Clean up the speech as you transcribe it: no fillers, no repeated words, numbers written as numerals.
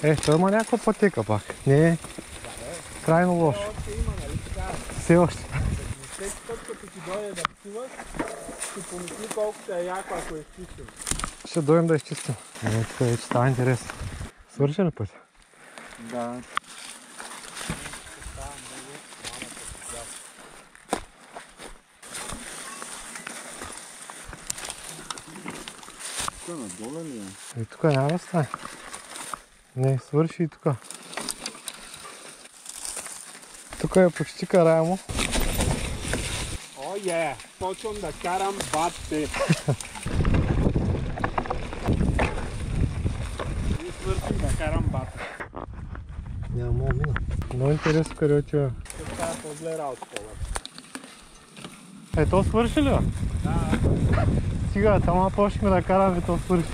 Той има някаква пътека пак. Не е крайно лошо. Все още. Всеки път, като ти дойде да псуваш, ще помисли колко е яко, ако е изчистим. Ще дойдем да изчистим. Тук вече става интересно. Свърши ли път? Да. Тук надолу ли е? И тук няма да стане. Не, свърши и тук. Тук е почти караемо. О, почвам да карам батте. И свърших да карам батте. Няма мина. Много интересно къде отива. Това е по-зле работа. То свърши ли? Да. Сега, само почнахме да караме, то свърши.